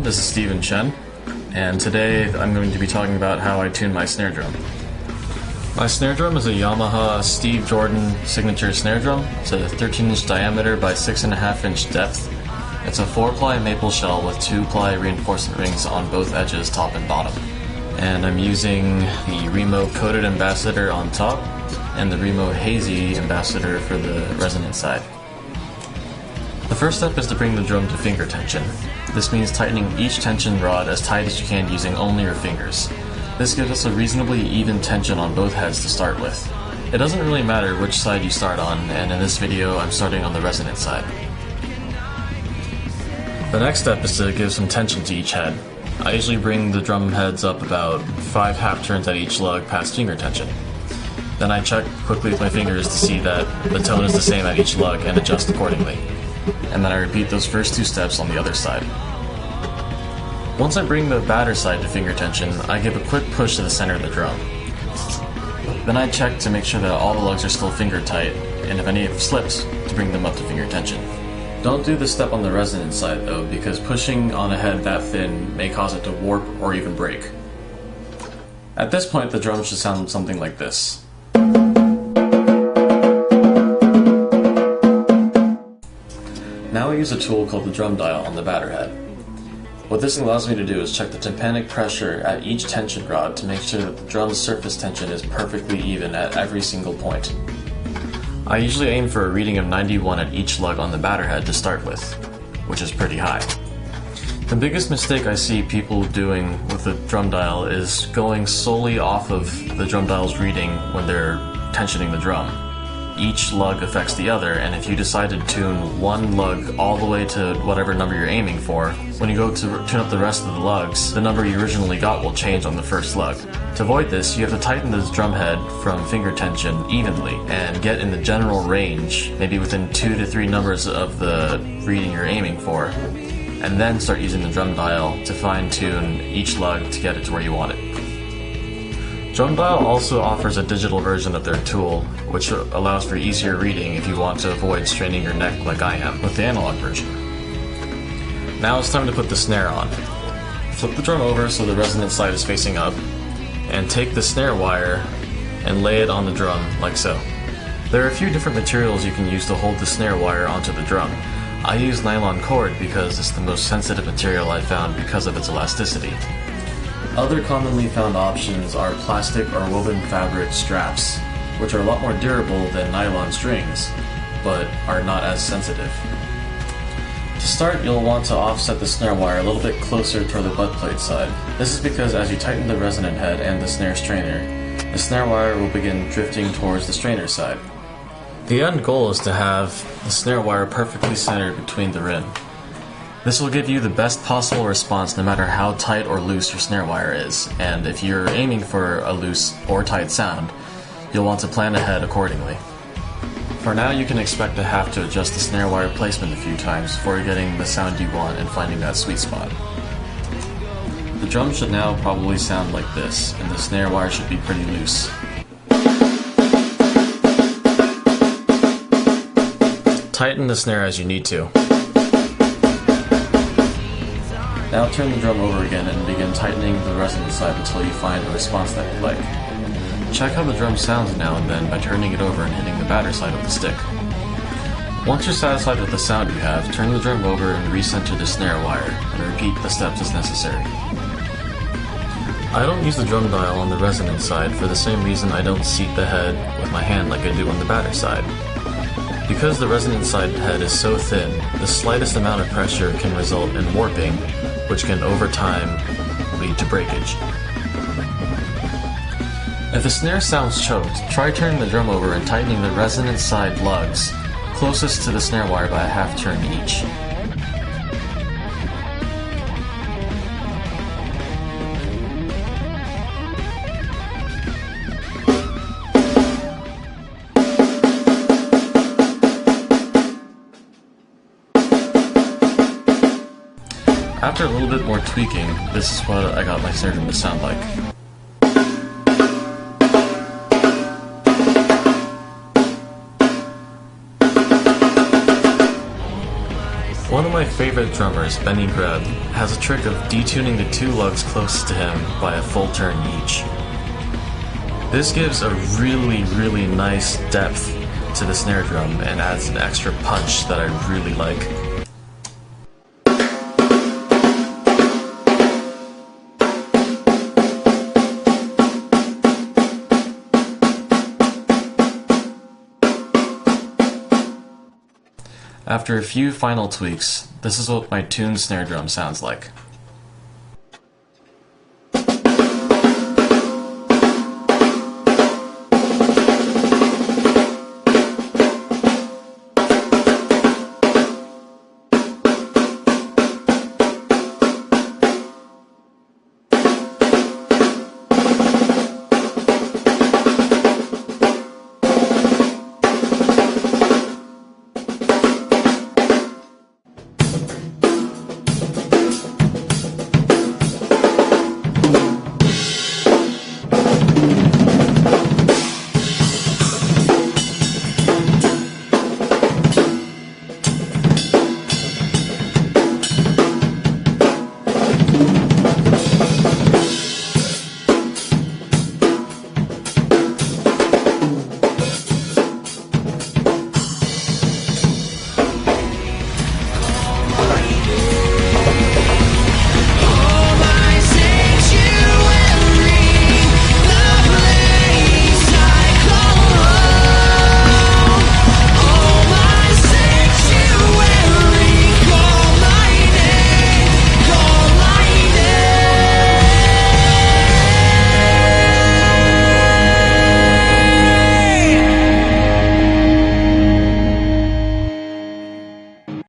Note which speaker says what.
Speaker 1: everyone, this is Steven Chen, and today I'm going to be talking about how I tune my snare drum. My snare drum is a Yamaha Steve Jordan signature snare drum. It's a 13-inch diameter by 6.5-inch depth. It's a 4-ply maple shell with 2-ply reinforcement rings on both edges, top and bottom. And I'm using the Remo coated ambassador on top and the Remo hazy ambassador for the resonant side. The first step is to bring the drum to finger tension. This means tightening each tension rod as tight as you can using only your fingers. This gives us a reasonably even tension on both heads to start with. It doesn't really matter which side you start on, and in this video I'm starting on the resonant side. The next step is to give some tension to each head. I usually bring the drum heads up about 5 half turns at each lug past finger tension. Then I check quickly with my fingers to see that the tone is the same at each lug and adjust accordingly. And then I repeat those first 2 steps on the other side. Once I bring the batter side to finger tension, I give a quick push to the center of the drum. Then I check to make sure that all the lugs are still finger tight, and if any have slipped, to bring them up to finger tension. Don't do this step on the resonant side though, because pushing on a head that thin may cause it to warp or even break. At this point, the drum should sound something like this. Now I use a tool called the drum dial on the batter head. What this allows me to do is check the tympanic pressure at each tension rod to make sure that the drum's surface tension is perfectly even at every single point. I usually aim for a reading of 91 at each lug on the batter head to start with, which is pretty high. The biggest mistake I see people doing with the drum dial is going solely off of the drum dial's reading when they're tensioning the drum. Each lug affects the other, and if you decide to tune one lug all the way to whatever number you're aiming for, when you go to tune up the rest of the lugs, the number you originally got will change on the first lug. To avoid this, you have to tighten the drum head from finger tension evenly and get in the general range, maybe within 2 to 3 numbers of the reading you're aiming for, and then start using the drum dial to fine-tune each lug to get it to where you want it. Drum dial also offers a digital version of their tool, which allows for easier reading if you want to avoid straining your neck like I am with the analog version. Now it's time to put the snare on. Flip the drum over so the resonant side is facing up, and take the snare wire and lay it on the drum like so. There are a few different materials you can use to hold the snare wire onto the drum. I use nylon cord because it's the most sensitive material I've found because of its elasticity. Other commonly found options are plastic or woven fabric straps, which are a lot more durable than nylon strings, but are not as sensitive. To start, you'll want to offset the snare wire a little bit closer toward the butt plate side. This is because as you tighten the resonant head and the snare strainer, the snare wire will begin drifting towards the strainer side. The end goal is to have the snare wire perfectly centered between the rim. This will give you the best possible response no matter how tight or loose your snare wire is, and if you're aiming for a loose or tight sound, you'll want to plan ahead accordingly. For now, you can expect to have to adjust the snare wire placement a few times before getting the sound you want and finding that sweet spot. The drum should now probably sound like this, and the snare wire should be pretty loose. Tighten the snare as you need to. Now turn the drum over again and begin tightening the resonant side until you find a response that you like. Check how the drum sounds now and then by turning it over and hitting the batter side of the stick. Once you're satisfied with the sound you have, turn the drum over and recenter the snare wire, and repeat the steps as necessary. I don't use the drum dial on the resonant side for the same reason I don't seat the head with my hand like I do on the batter side. Because the resonant side head is so thin, the slightest amount of pressure can result in warping, which can over time lead to breakage. If the snare sounds choked, try turning the drum over and tightening the resonant side lugs closest to the snare wire by a half turn each. After a little bit more tweaking, this is what I got my snare drum to sound like.
Speaker 2: One of my
Speaker 1: favorite drummers, Benny Grubb, has a trick of detuning the two lugs closest to him by a full turn each. This gives a really nice depth to the snare drum and adds an extra punch that I really like. After a few final tweaks, this is what my tuned snare drum sounds like.